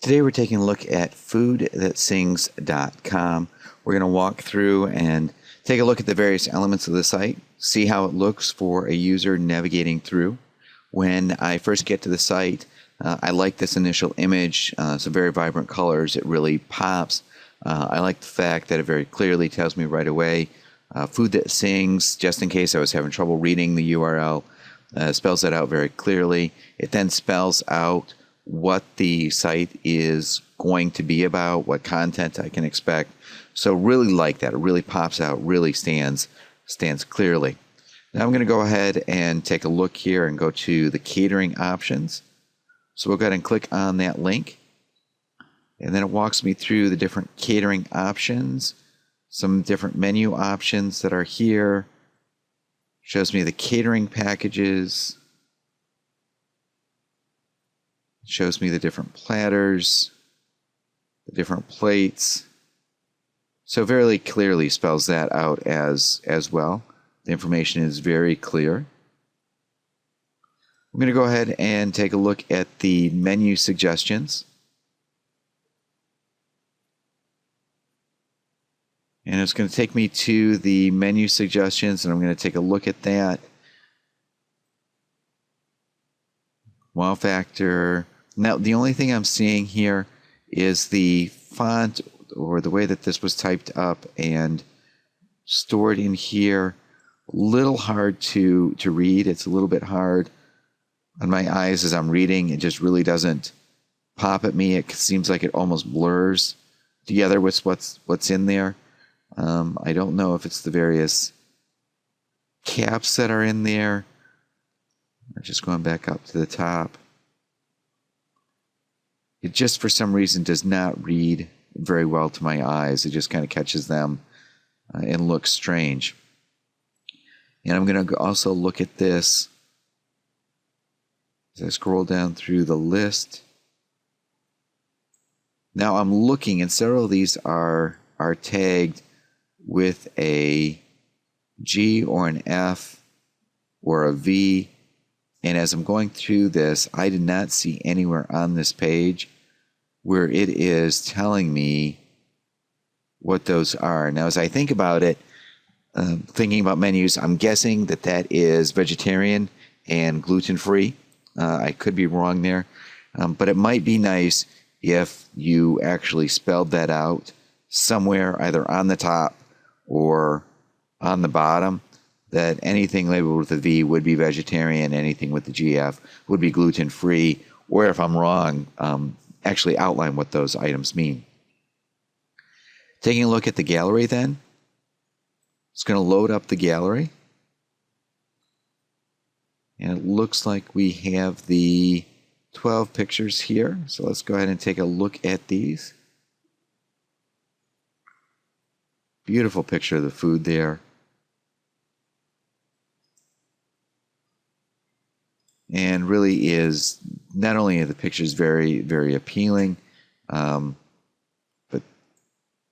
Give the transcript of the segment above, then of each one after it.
Today we're taking a look at foodthatsings.com. We're going to walk through and take a look at the various elements of the site, see how it looks for a user navigating through. When I first get to the site, I like this initial image. Some very vibrant colors. It really pops. I like the fact that it very clearly tells me right away, Food That Sings, just in case I was having trouble reading the URL. Spells that out very clearly. It then spells out what the site is going to be about, what content I can expect. So really like that. It really pops out, really stands clearly. Now I'm going to go ahead and take a look here and go to the catering options. So we'll go ahead and click on that link. And then it walks me through the different catering options, some different menu options that are here. Shows me the catering packages. Shows me the different platters, the different plates. So very clearly spells that out as well. The information is very clear. I'm going to go ahead and take a look at the menu suggestions. And it's going to take me to the menu suggestions, and I'm going to take a look at that. Wow factor. Now, the only thing I'm seeing here is the font, or the way that this was typed up and stored in here. A little hard to read. It's a little bit hard on my eyes as I'm reading. It just really doesn't pop at me. It seems like it almost blurs together with what's in there. I don't know if it's the various caps that are in there. I'm just going back up to the top. It just, for some reason, does not read very well to my eyes. It just kind of catches them and looks strange. And I'm going to also look at this as I scroll down through the list. Now I'm looking, and several of these are tagged with a G or an F or a V. And as I'm going through this, I did not see anywhere on this page where it is telling me what those are. Now, as I think about it, thinking about menus, I'm guessing that that is vegetarian and gluten-free. I could be wrong there, but it might be nice if you actually spelled that out somewhere, either on the top or on the bottom, that anything labeled with a V would be vegetarian, anything with the GF would be gluten-free, or if I'm wrong, actually outline what those items mean. Taking a look at the gallery then, it's going to load up the gallery. And it looks like we have the 12 pictures here. So let's go ahead and take a look at these. Beautiful picture of the food there. And really is, not only are the pictures very, very appealing, but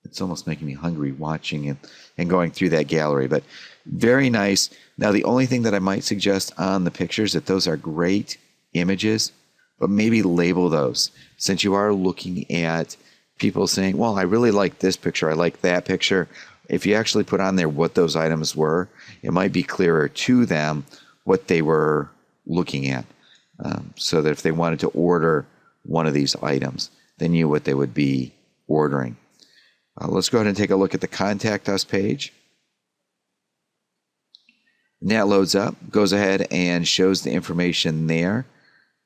it's almost making me hungry watching and going through that gallery. But very nice. Now, the only thing that I might suggest on the pictures, that those are great images, but maybe label those. Since you are looking at people saying, well, I really like this picture, I like that picture. If you actually put on there what those items were, it might be clearer to them what they were looking at, so that if they wanted to order one of these items, they knew what they would be ordering. Let's go ahead and take a look at the Contact Us page. And that loads up, goes ahead and shows the information there.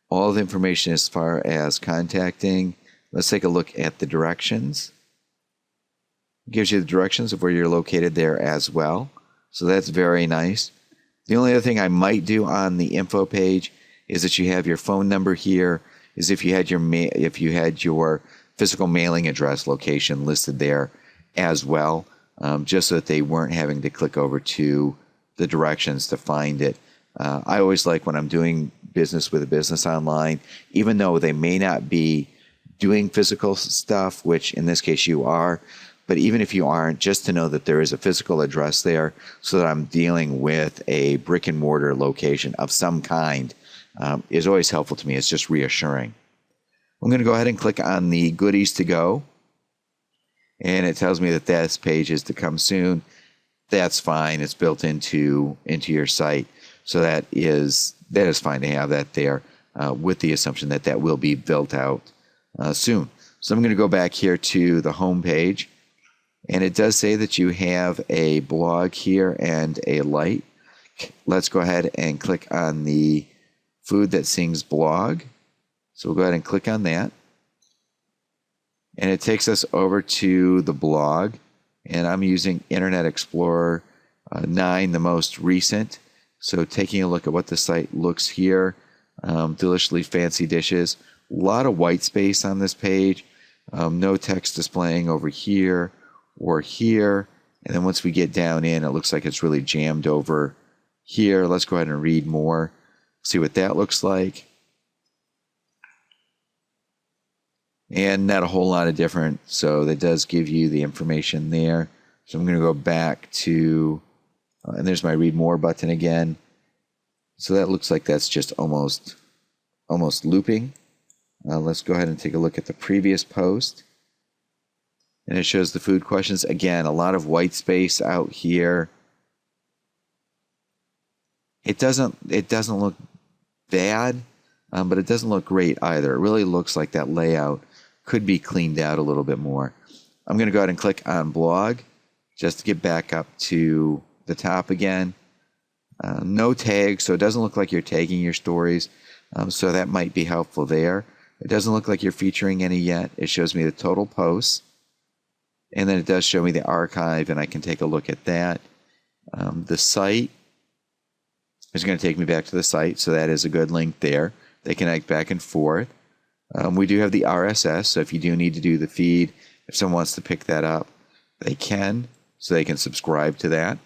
All the information as far as contacting. Let's take a look at the directions. It gives you the directions of where you're located there as well. So that's very nice. The only other thing I might do on the info page is that you have your phone number here, is if you had your physical mailing address location listed there as well, just so that they weren't having to click over to the directions to find it. I always like, when I'm doing business with a business online, even though they may not be doing physical stuff, which in this case you are, but even if you aren't, just to know that there is a physical address there, so that I'm dealing with a brick and mortar location of some kind, is always helpful to me. It's just reassuring. I'm going to go ahead and click on the goodies to go. And it tells me that this page is to come soon. That's fine. It's built into your site. So that is fine to have that there with the assumption that that will be built out soon. So I'm going to go back here to the home page. And it does say that you have a blog here and a light. Let's go ahead and click on the Food That Sings blog. So we'll go ahead and click on that. And it takes us over to the blog. And I'm using Internet Explorer 9, the most recent. So taking a look at what the site looks here. Deliciously fancy dishes. A lot of white space on this page. No text displaying over here or here. And then once we get down in, it looks like it's really jammed over here. Let's go ahead and read more. See what that looks like. And not a whole lot of different. So that does give you the information there. So I'm going to go back to, and there's my read more button again. So that looks like that's just almost looping. Let's go ahead and take a look at the previous post. And it shows the food questions. Again, a lot of white space out here. It doesn't look bad, but it doesn't look great either. It really looks like that layout could be cleaned out a little bit more. I'm going to go ahead and click on blog just to get back up to the top again. No tags, so it doesn't look like you're tagging your stories. So that might be helpful there. It doesn't look like you're featuring any yet. It shows me the total posts. And then it does show me the archive, and I can take a look at that. The site is going to take me back to the site, so that is a good link there. They connect back and forth. We do have the RSS, so if you do need to do the feed, if someone wants to pick that up, they can, so they can subscribe to that.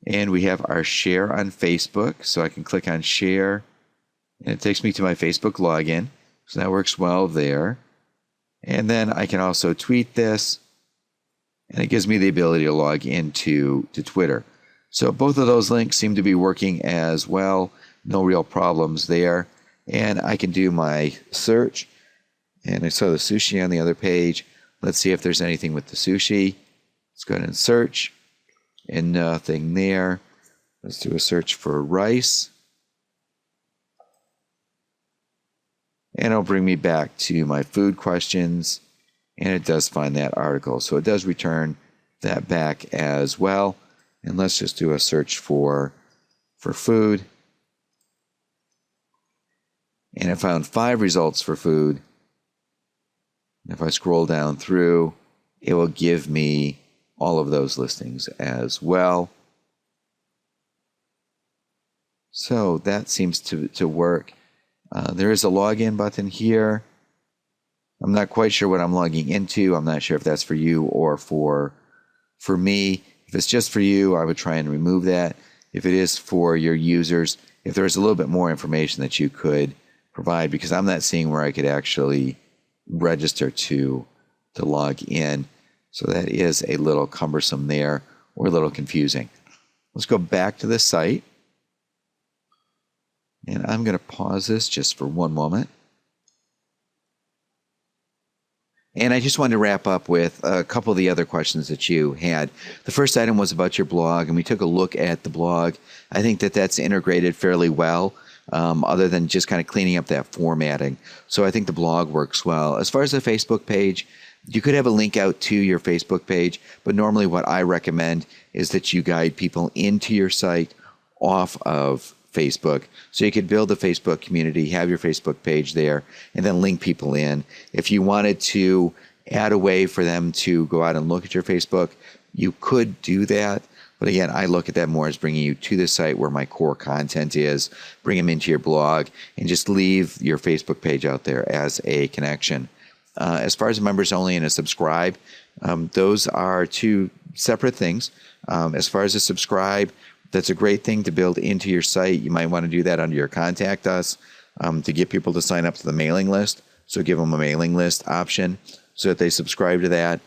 And we have our share on Facebook, so I can click on share, and it takes me to my Facebook login, so that works well there. And then I can also tweet this, and it gives me the ability to log into Twitter. So both of those links seem to be working as well. No real problems there. And I can do my search. And I saw the sushi on the other page. Let's see if there's anything with the sushi. Let's go ahead and search. And nothing there. Let's do a search for rice. And it'll bring me back to my food questions. And it does find that article. So it does return that back as well. And let's just do a search for food. And I found 5 results for food. If I scroll down through, it will give me all of those listings as well. So that seems to work. There is a login button here. I'm not quite sure what I'm logging into. I'm not sure if that's for you or for me. If it's just for you, I would try and remove that. If it is for your users, if there's a little bit more information that you could provide, because I'm not seeing where I could actually register to log in. So that is a little cumbersome there, or a little confusing. Let's go back to the site. And I'm going to pause this just for one moment. And I just wanted to wrap up with a couple of the other questions that you had. The first item was about your blog, and we took a look at the blog. I think that that's integrated fairly well, other than just kind of cleaning up that formatting. So I think the blog works well. As far as the Facebook page, you could have a link out to your Facebook page, but normally what I recommend is that you guide people into your site off of Facebook. So you could build a Facebook community, have your Facebook page there, and then link people in. If you wanted to add a way for them to go out and look at your Facebook, you could do that. But again, I look at that more as bringing you to the site where my core content is, bring them into your blog, and just leave your Facebook page out there as a connection. As far as members only and a subscribe, those are two separate things. As far as a subscribe, that's a great thing to build into your site. You might want to do that under your contact us to get people to sign up to the mailing list. So give them a mailing list option so that they subscribe to that.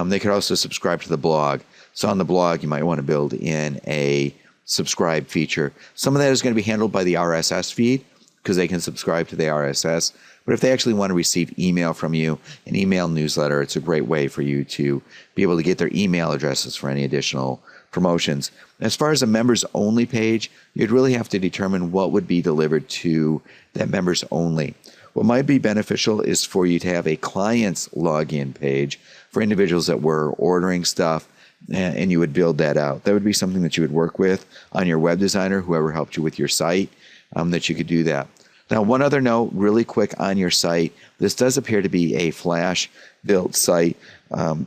They could also subscribe to the blog. So on the blog, you might want to build in a subscribe feature. Some of that is going to be handled by the RSS feed. because they can subscribe to the RSS. But if they actually want to receive email from you, an email newsletter, it's a great way for you to be able to get their email addresses for any additional promotions. As far as a members only page, you'd really have to determine what would be delivered to that members only. What might be beneficial is for you to have a client's login page for individuals that were ordering stuff, and you would build that out. That would be something that you would work with on your web designer, whoever helped you with your site, that you could do that. Now, one other note really quick on your site. This does appear to be a Flash built site.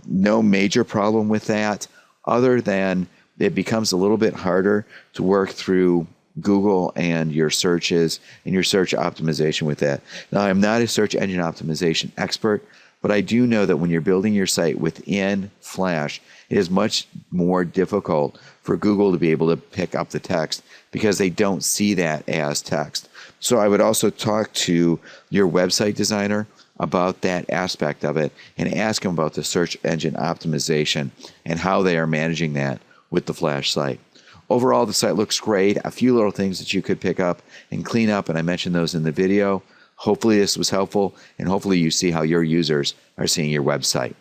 No major problem with that, other than it becomes a little bit harder to work through Google and your searches and your search optimization with that. Now, I'm not a search engine optimization expert, but I do know that when you're building your site within Flash, it is much more difficult for Google to be able to pick up the text because they don't see that as text. So I would also talk to your website designer about that aspect of it and ask them about the search engine optimization and how they are managing that with the Flash site. Overall, the site looks great. A few little things that you could pick up and clean up, and I mentioned those in the video. Hopefully this was helpful, and hopefully you see how your users are seeing your website.